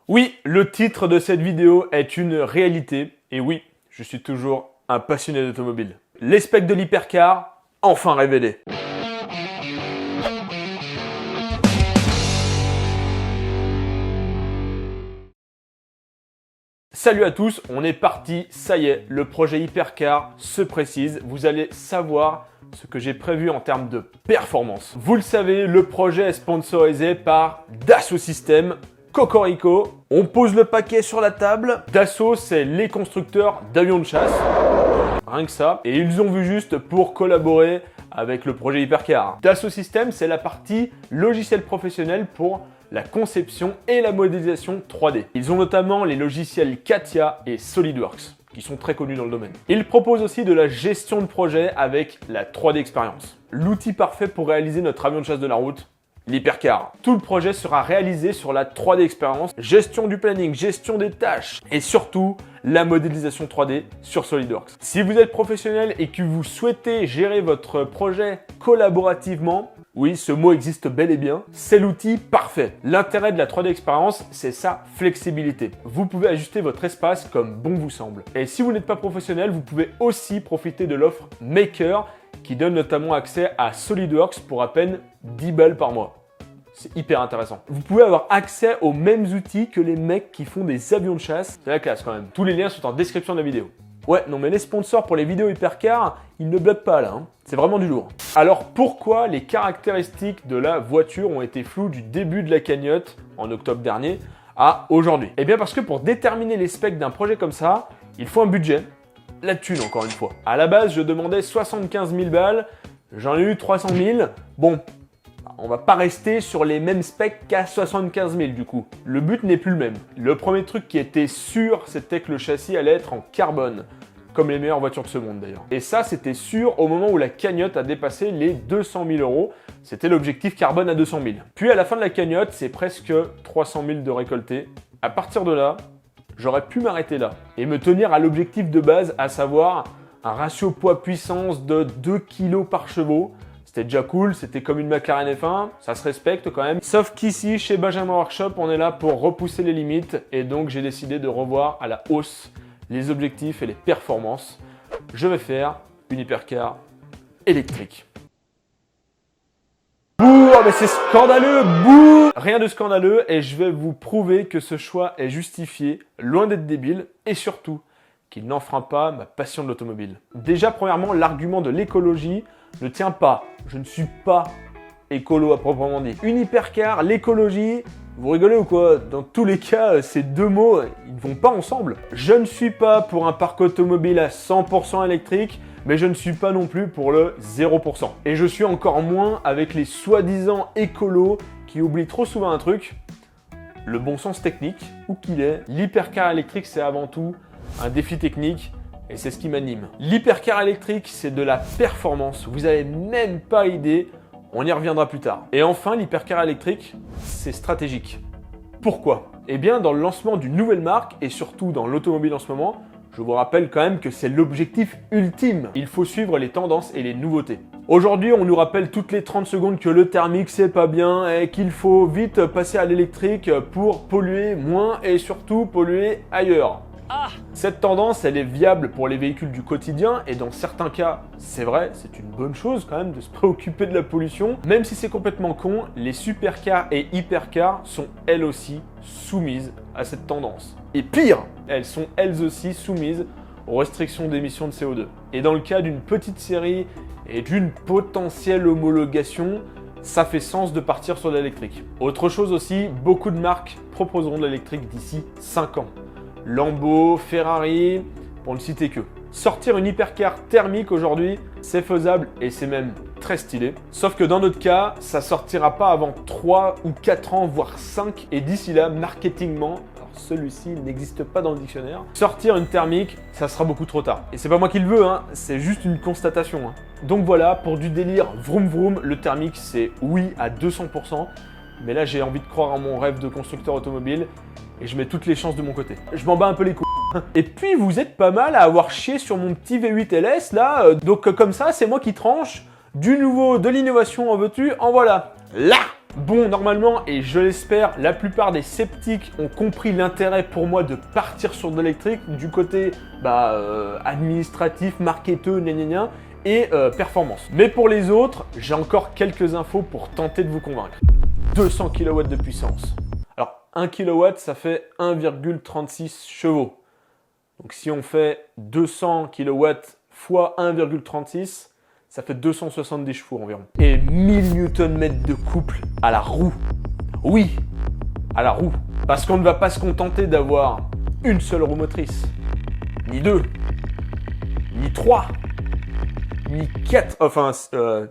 Oui, le titre de cette vidéo est une réalité. Et oui, je suis toujours un passionné d'automobile. Les specs de l'hypercar, enfin révélés. Salut à tous, on est parti, ça y est, le projet hypercar se précise. Vous allez savoir ce que j'ai prévu en termes de performance. Vous le savez, le projet est sponsorisé par Dassault Systèmes. Cocorico, on pose le paquet sur la table. Dassault, c'est les constructeurs d'avions de chasse. Rien que ça. Et ils ont vu juste pour collaborer avec le projet hypercar. Dassault Systèmes, c'est la partie logiciel professionnel pour la conception et la modélisation 3D. Ils ont notamment les logiciels CATIA et SolidWorks, qui sont très connus dans le domaine. Ils proposent aussi de la gestion de projet avec la 3D Experience. L'outil parfait pour réaliser notre avion de chasse de la route, l'hypercar. Tout le projet sera réalisé sur la 3D Experience, gestion du planning, gestion des tâches et surtout la modélisation 3D sur SolidWorks. Si vous êtes professionnel et que vous souhaitez gérer votre projet collaborativement, oui, ce mot existe bel et bien, c'est l'outil parfait. L'intérêt de la 3D Experience, c'est sa flexibilité. Vous pouvez ajuster votre espace comme bon vous semble. Et si vous n'êtes pas professionnel, vous pouvez aussi profiter de l'offre Maker qui donne notamment accès à SolidWorks pour à peine 10 balles par mois. C'est hyper intéressant. Vous pouvez avoir accès aux mêmes outils que les mecs qui font des avions de chasse. C'est la classe quand même. Tous les liens sont en description de la vidéo. Ouais, non mais les sponsors pour les vidéos hypercar, ils ne bloquent pas là. Hein. C'est vraiment du lourd. Alors pourquoi les caractéristiques de la voiture ont été floues du début de la cagnotte, en octobre dernier, à aujourd'hui? Eh bien parce que pour déterminer les specs d'un projet comme ça, il faut un budget. La thune encore une fois. À la base, je demandais 75 000 balles, j'en ai eu 300 000. Bon, on va pas rester sur les mêmes specs qu'à 75 000 du coup. Le but n'est plus le même. Le premier truc qui était sûr, c'était que le châssis allait être en carbone, comme les meilleures voitures de ce monde d'ailleurs. Et ça, c'était sûr au moment où la cagnotte a dépassé les 200 000 euros. C'était l'objectif carbone à 200 000. Puis à la fin de la cagnotte, c'est presque 300 000 de récolté. À partir de là, j'aurais pu m'arrêter là et me tenir à l'objectif de base, à savoir un ratio poids-puissance de 2 kg par chevaux. C'était déjà cool, c'était comme une McLaren F1, ça se respecte quand même. Sauf qu'ici, chez Benjamin Workshop, on est là pour repousser les limites et donc j'ai décidé de revoir à la hausse les objectifs et les performances. Je vais faire une hypercar électrique. Bouh, mais c'est scandaleux, bouh! Rien de scandaleux et je vais vous prouver que ce choix est justifié, loin d'être débile et surtout qu'il n'enfreint pas ma passion de l'automobile. Déjà, premièrement, l'argument de l'écologie ne tient pas. Je ne suis pas écolo à proprement dit. Une hypercar, l'écologie, vous rigolez ou quoi? Dans tous les cas, ces deux mots, ils ne vont pas ensemble. Je ne suis pas pour un parc automobile à 100% électrique, mais je ne suis pas non plus pour le 0%. Et je suis encore moins avec les soi-disant écolos qui oublient trop souvent un truc, le bon sens technique, où qu'il est. L'hypercar électrique, c'est avant tout un défi technique et c'est ce qui m'anime. L'hypercar électrique, c'est de la performance. Vous n'avez même pas idée, on y reviendra plus tard. Et enfin, l'hypercar électrique, c'est stratégique. Pourquoi? Eh bien, dans le lancement d'une nouvelle marque et surtout dans l'automobile en ce moment, je vous rappelle quand même que c'est l'objectif ultime. Il faut suivre les tendances et les nouveautés. Aujourd'hui, on nous rappelle toutes les 30 secondes que le thermique, c'est pas bien et qu'il faut vite passer à l'électrique pour polluer moins et surtout polluer ailleurs. Cette tendance, elle est viable pour les véhicules du quotidien et dans certains cas, c'est vrai, c'est une bonne chose quand même de se préoccuper de la pollution. Même si c'est complètement con, les supercars et hypercars sont elles aussi soumises à cette tendance. Et pire, elles sont elles aussi soumises aux restrictions d'émissions de CO2. Et dans le cas d'une petite série et d'une potentielle homologation, ça fait sens de partir sur l'électrique. Autre chose aussi, beaucoup de marques proposeront de l'électrique d'ici 5 ans. Lambo, Ferrari, pour ne citer que. Sortir une hypercar thermique aujourd'hui, c'est faisable et c'est même très stylé. Sauf que dans notre cas, ça sortira pas avant 3 ou 4 ans, voire 5. Et d'ici là, marketingement, alors celui-ci n'existe pas dans le dictionnaire, sortir une thermique, ça sera beaucoup trop tard. Et c'est pas moi qui le veux, hein, c'est juste une constatation. Hein. Donc voilà, pour du délire vroom vroom, le thermique c'est oui à 200%. Mais là, j'ai envie de croire en mon rêve de constructeur automobile et je mets toutes les chances de mon côté. Je m'en bats un peu les couilles. Et puis, vous êtes pas mal à avoir chié sur mon petit V8 LS là. Donc comme ça, c'est moi qui tranche. Du nouveau, de l'innovation en veux-tu, en voilà. Là! Bon, normalement, et je l'espère, la plupart des sceptiques ont compris l'intérêt pour moi de partir sur de l'électrique du côté administratif, marketeux, gna gna gna, et performance. Mais pour les autres, j'ai encore quelques infos pour tenter de vous convaincre. 200 kW de puissance. Alors, 1 kW, ça fait 1,36 chevaux. Donc si on fait 200 kW fois 1,36, ça fait 270 chevaux environ. Et 1000 Nm de couple à la roue. Oui, à la roue. Parce qu'on ne va pas se contenter d'avoir une seule roue motrice. Ni deux. Ni trois. Ni quatre. Enfin,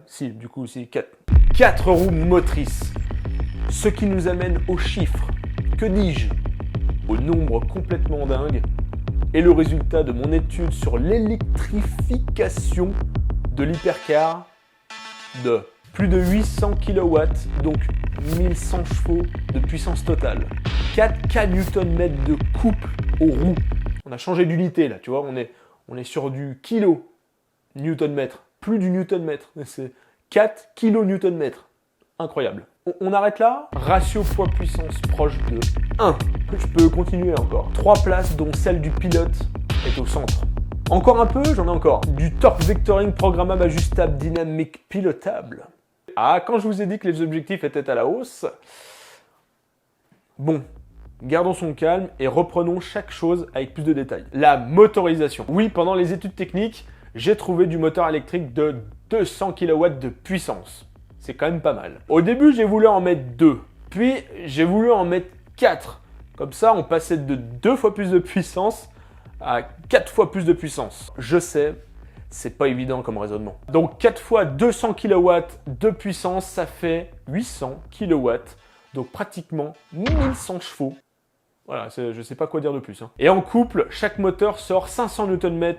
si, du coup, si, quatre. 4 roues motrices. Ce qui nous amène au chiffre. Que dis-je? Au nombre complètement dingue. Et le résultat de mon étude sur l'électrification de l'hypercar de plus de 800 kW, donc 1100 chevaux de puissance totale. 4 Nm de couple aux roues. On a changé d'unité là, tu vois, on est sur du kilo Newton-mètre, plus du Newton-mètre. C'est 4 kN/m. Incroyable. On arrête là. Ratio poids-puissance proche de 1. Je peux continuer encore. 3 places dont celle du pilote est au centre. Encore un peu, j'en ai encore. Du torque vectoring programmable, ajustable, dynamique, pilotable. Ah, quand je vous ai dit que les objectifs étaient à la hausse. Bon, gardons son calme et reprenons chaque chose avec plus de détails. La motorisation. Oui, pendant les études techniques, j'ai trouvé du moteur électrique de 200 kW de puissance. C'est quand même pas mal. Au début, j'ai voulu en mettre 2. Puis, j'ai voulu en mettre 4. Comme ça, on passait de 2 fois plus de puissance à 4 fois plus de puissance. Je sais, c'est pas évident comme raisonnement. Donc 4 fois 200 kW de puissance, ça fait 800 kW. Donc pratiquement 1100 chevaux. Voilà, je sais pas quoi dire de plus. Et en couple, chaque moteur sort 500 Nm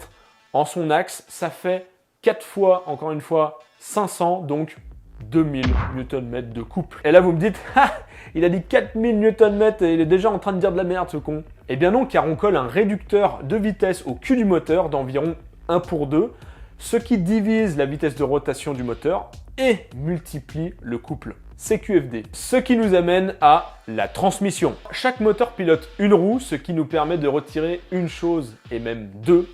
en son axe. Ça fait 4 fois, encore une fois, 500, donc 2000 Nm de couple. Et là, vous me dites, ah, il a dit 4000 Nm et il est déjà en train de dire de la merde, ce con. Eh bien non, car on colle un réducteur de vitesse au cul du moteur d'environ 1 pour 2, ce qui divise la vitesse de rotation du moteur et multiplie le couple. CQFD. Ce qui nous amène à la transmission. Chaque moteur pilote une roue, ce qui nous permet de retirer une chose, et même deux,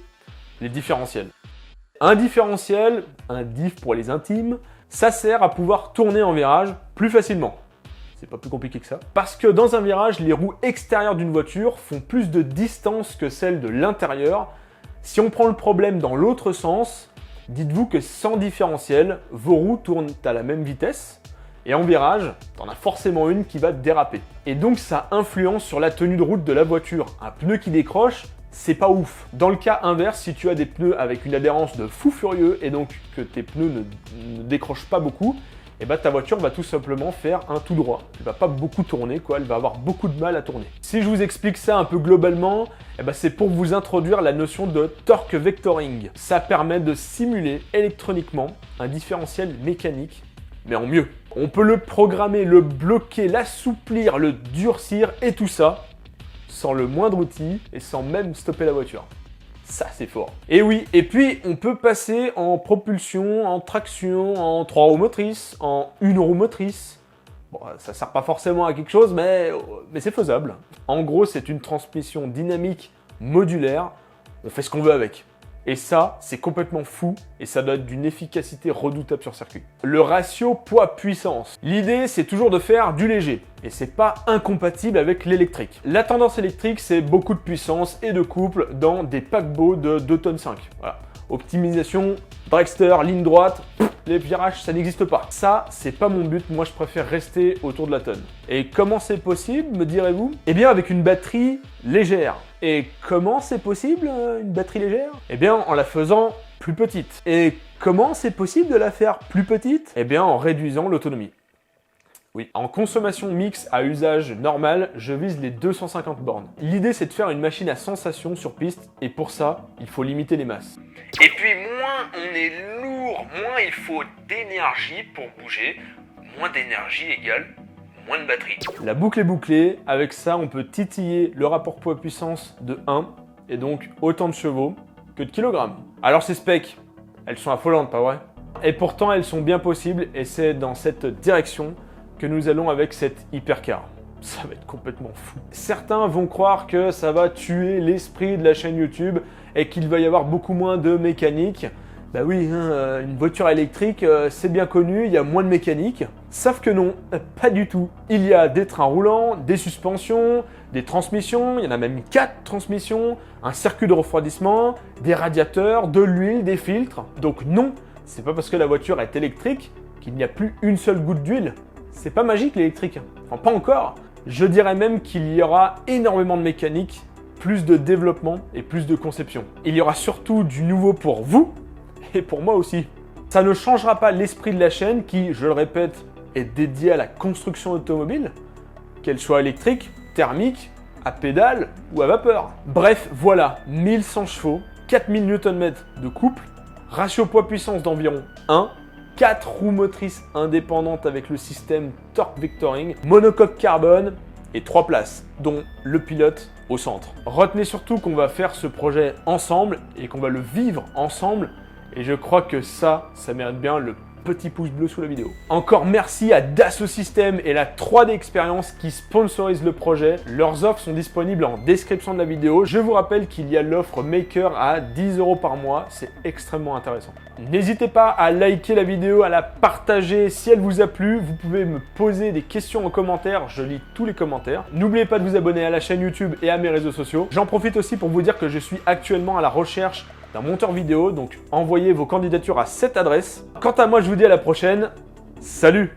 les différentiels. Un différentiel, un diff pour les intimes, ça sert à pouvoir tourner en virage plus facilement. C'est pas plus compliqué que ça. Parce que dans un virage, les roues extérieures d'une voiture font plus de distance que celles de l'intérieur. Si on prend le problème dans l'autre sens, dites-vous que sans différentiel, vos roues tournent à la même vitesse. Et en virage, t'en as forcément une qui va déraper. Et donc ça influence sur la tenue de route de la voiture. Un pneu qui décroche, c'est pas ouf. Dans le cas inverse, si tu as des pneus avec une adhérence de fou furieux et donc que tes pneus ne décrochent pas beaucoup, et bah ta voiture va tout simplement faire un tout droit. Elle va pas beaucoup tourner, quoi. Elle va avoir beaucoup de mal à tourner. Si je vous explique ça un peu globalement, c'est pour vous introduire la notion de torque vectoring. Ça permet de simuler électroniquement un différentiel mécanique, mais en mieux. On peut le programmer, le bloquer, l'assouplir, le durcir et tout ça sans le moindre outil et sans même stopper la voiture. Ça, c'est fort. Et oui, et puis on peut passer en propulsion, en traction, en 3 roues motrices, en 1 roue motrice. Bon, ça sert pas forcément à quelque chose, mais c'est faisable. En gros, c'est une transmission dynamique modulaire. On fait ce qu'on veut avec. Et ça, c'est complètement fou et ça donne d'une efficacité redoutable sur circuit. Le ratio poids-puissance. L'idée, c'est toujours de faire du léger et c'est pas incompatible avec l'électrique. La tendance électrique, c'est beaucoup de puissance et de couple dans des paquebots de 2,5 tonnes. Voilà. Optimisation, dragster, ligne droite, les virages, ça n'existe pas. Ça, c'est pas mon but. Moi, je préfère rester autour de la tonne. Et comment c'est possible, me direz-vous? Eh bien, avec une batterie légère. Et comment c'est possible, une batterie légère? Eh bien, en la faisant plus petite. Et comment c'est possible de la faire plus petite? Eh bien, en réduisant l'autonomie. Oui, en consommation mixte à usage normal, je vise les 250 bornes. L'idée, c'est de faire une machine à sensation sur piste, et pour ça, il faut limiter les masses. Et puis, moins on est lourd, moins il faut d'énergie pour bouger, moins d'énergie égale moins de batterie. La boucle est bouclée, avec ça, on peut titiller le rapport poids-puissance de 1, et donc autant de chevaux que de kilogrammes. Alors ces specs, elles sont affolantes, pas vrai? Et pourtant, elles sont bien possibles, et c'est dans cette direction que nous allons avec cette hypercar. Ça va être complètement fou. Certains vont croire que ça va tuer l'esprit de la chaîne YouTube et qu'il va y avoir beaucoup moins de mécanique. Bah oui, une voiture électrique, c'est bien connu, il y a moins de mécanique. Sauf que non, pas du tout. Il y a des trains roulants, des suspensions, des transmissions, il y en a même 4 transmissions, un circuit de refroidissement, des radiateurs, de l'huile, des filtres. Donc non, c'est pas parce que la voiture est électrique qu'il n'y a plus une seule goutte d'huile. C'est pas magique l'électrique, enfin pas encore. Je dirais même qu'il y aura énormément de mécanique, plus de développement et plus de conception. Il y aura surtout du nouveau pour vous et pour moi aussi. Ça ne changera pas l'esprit de la chaîne qui, je le répète, est dédiée à la construction automobile, qu'elle soit électrique, thermique, à pédale ou à vapeur. Bref, voilà, 1100 chevaux, 4000 Nm de couple, ratio poids-puissance d'environ 1, 4 roues motrices indépendantes avec le système Torque Vectoring, monocoque carbone et 3 places, dont le pilote au centre. Retenez surtout qu'on va faire ce projet ensemble et qu'on va le vivre ensemble. Et je crois que ça mérite bien le petit pouce bleu sous la vidéo. Encore merci à Dassault Systèmes et la 3D Experience qui sponsorisent le projet. Leurs offres sont disponibles en description de la vidéo. Je vous rappelle qu'il y a l'offre Maker à 10 € par mois. C'est extrêmement intéressant. N'hésitez pas à liker la vidéo, à la partager si elle vous a plu. Vous pouvez me poser des questions en commentaire. Je lis tous les commentaires. N'oubliez pas de vous abonner à la chaîne YouTube et à mes réseaux sociaux. J'en profite aussi pour vous dire que je suis actuellement à la recherche d'un monteur vidéo, donc envoyez vos candidatures à cette adresse. Quant à moi, je vous dis à la prochaine. Salut!